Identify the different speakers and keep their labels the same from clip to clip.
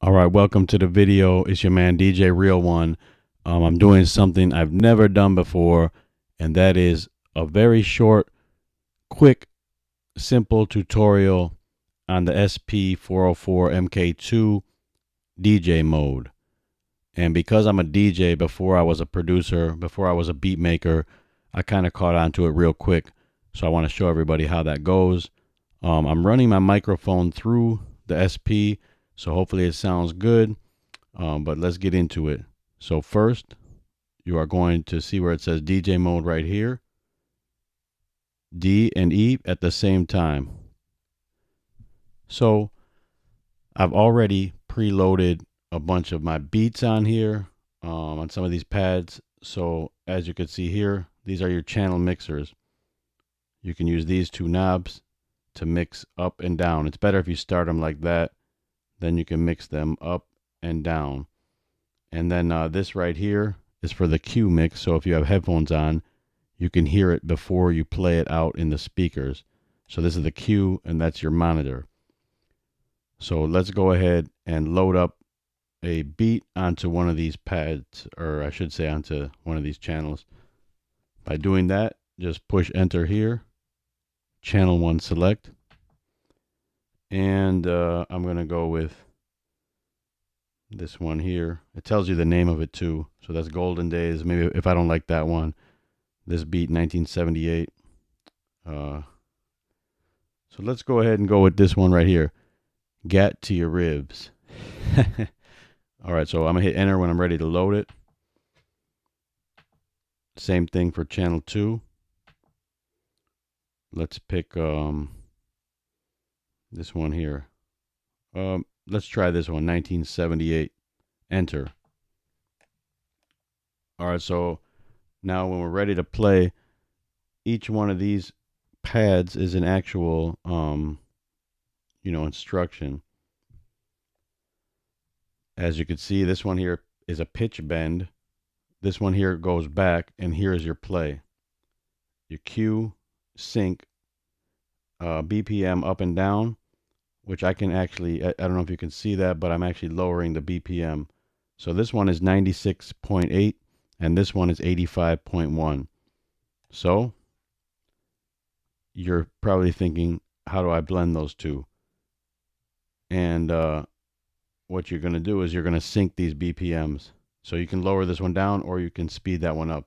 Speaker 1: All right, welcome to the video. It's your man DJ Real One. I'm doing something I've never done before, and that is a very short, quick, simple tutorial on the SP404 MK2 DJ mode. And because I'm a DJ, before I was a producer, before I was a beat maker, I kind of caught on to it real quick. So I want to show everybody how that goes. I'm running my microphone through the SP, so hopefully it sounds good, but let's get into it. So first, you are going to see where it says DJ mode right here. D and E at the same time. So I've already preloaded a bunch of my beats on here, on some of these pads. So as you can see here, these are your channel mixers. You can use these two knobs to mix up and down. It's better if you start them like that. Then you can mix them up and down. And then this right here is for the Q mix. So if you have headphones on, you can hear it before you play it out in the speakers. So this is the Q, and that's your monitor. So let's go ahead and load up a beat onto one of these pads, or I should say onto one of these channels. By doing that, just push enter here, channel 1 select. And I'm going to go with this one here. It tells you the name of it too. So that's Golden Days. Maybe if I don't like that one, this beat 1978. So let's go ahead and go with this one right here. Gat to your ribs. All right, so I'm going to hit enter when I'm ready to load it. Same thing for channel 2. Let's pick this one here. Let's try this one, 1978. Enter. All right, so now when we're ready to play, each one of these pads is an actual, instruction. As you can see, this one here is a pitch bend. This one here goes back, and here's your play. Your Q, sync, BPM up and down, which I can actually, I don't know if you can see that, but I'm actually lowering the BPM. So this one is 96.8 and this one is 85.1. So you're probably thinking, how do I blend those two? And what you're going to do is you're going to sync these BPMs. So you can lower this one down or you can speed that one up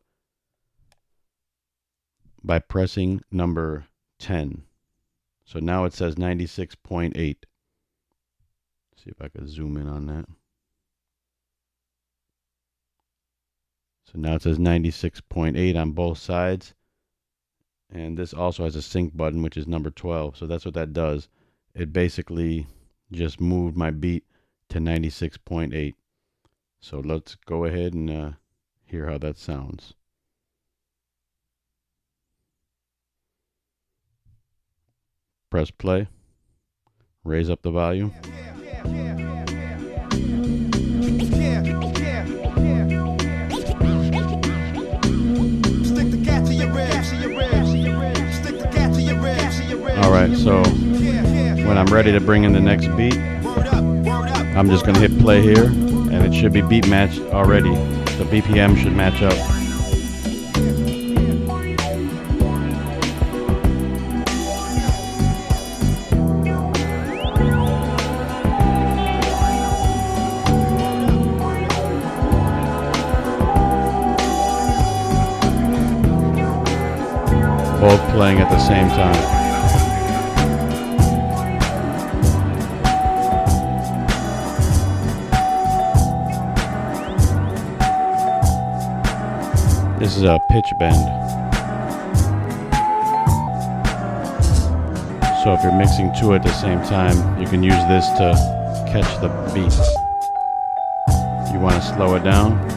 Speaker 1: by pressing number 10. So now it says 96.8. See if I could zoom in on that. So now it says 96.8 on both sides. And this also has a sync button, which is number 12. So that's what that does. It basically just moved my beat to 96.8. So let's go ahead and hear how that sounds. Press play, raise up the volume. All right, so when I'm ready to bring in the next beat, I'm just going to hit play here, and it should be beat matched already. The BPM should match up. Both playing at the same time. This is a pitch bend. So if you're mixing two at the same time, you can use this to catch the beat. You want to slow it down.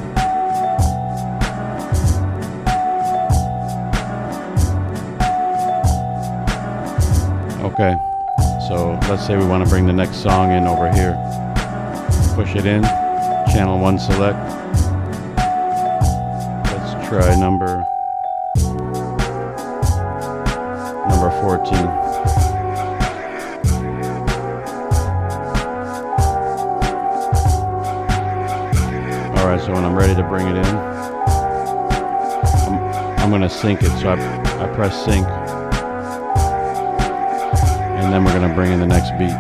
Speaker 1: Okay, so let's say we want to bring the next song in over here. Push it in, channel 1 select. Let's try number 14. Alright, so when I'm ready to bring it in, I'm going to sync it. So I press sync, and then we're going to bring in the next beat.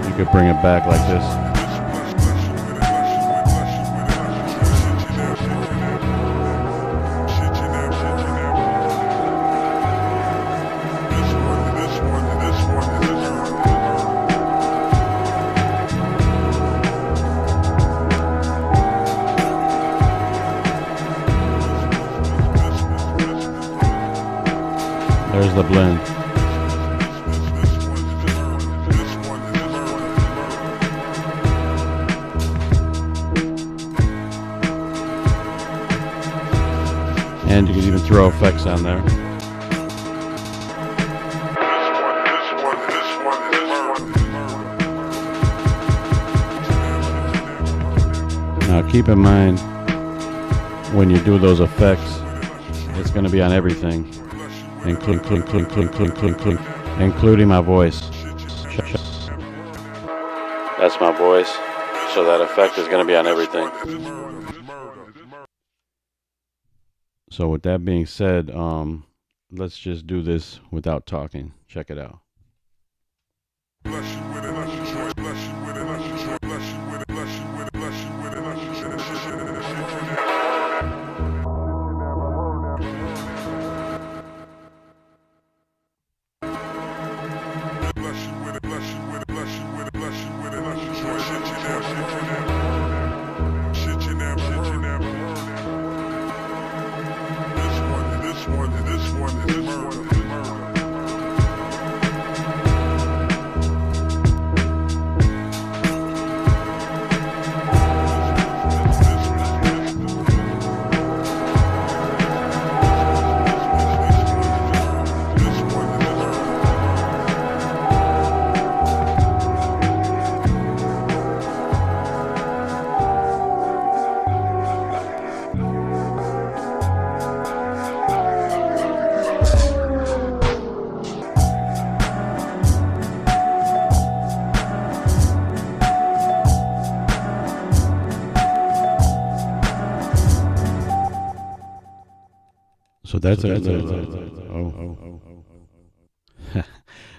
Speaker 1: You could bring it back like this. There's the blend. And you can even throw effects on there. Now keep in mind, when you do those effects, it's going to be on everything, including my voice. That's my voice, so that effect is going to be on everything. So with that being said, let's just do this without talking. Check it out. So that's it.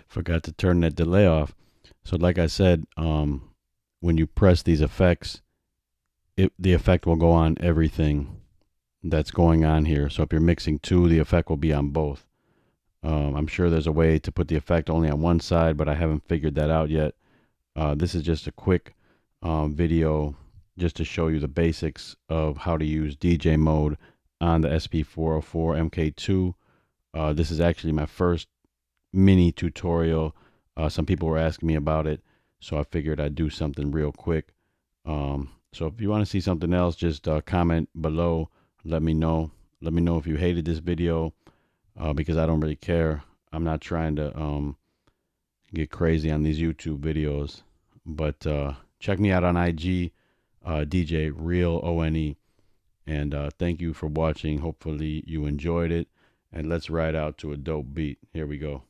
Speaker 1: Forgot to turn that delay off. So like I said, when you press these effects, the effect will go on everything that's going on here. So if you're mixing two, the effect will be on both. I'm sure there's a way to put the effect only on one side, but I haven't figured that out yet. This is just a quick video just to show you the basics of how to use DJ mode on the SP404 MK2. This is actually my first mini tutorial. Some people were asking me about it, so I figured I'd do something real quick. So if you want to see something else, just comment below. Let me know. Let me know if you hated this video, because I don't really care. I'm not trying to get crazy on these YouTube videos. But check me out on IG, DJ Real ONE. And thank you for watching. Hopefully you enjoyed it. And let's ride out to a dope beat. Here we go.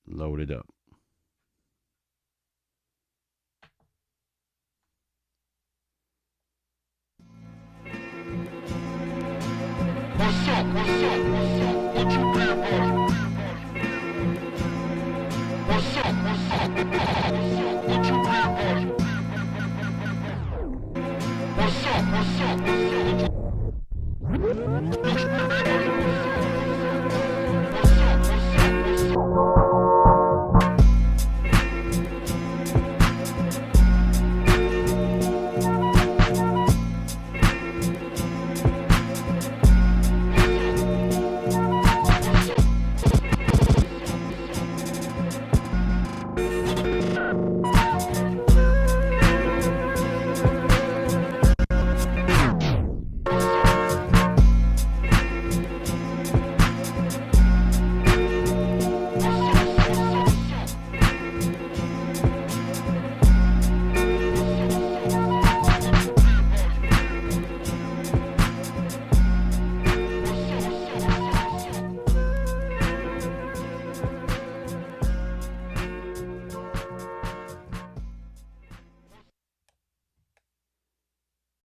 Speaker 1: Load it up.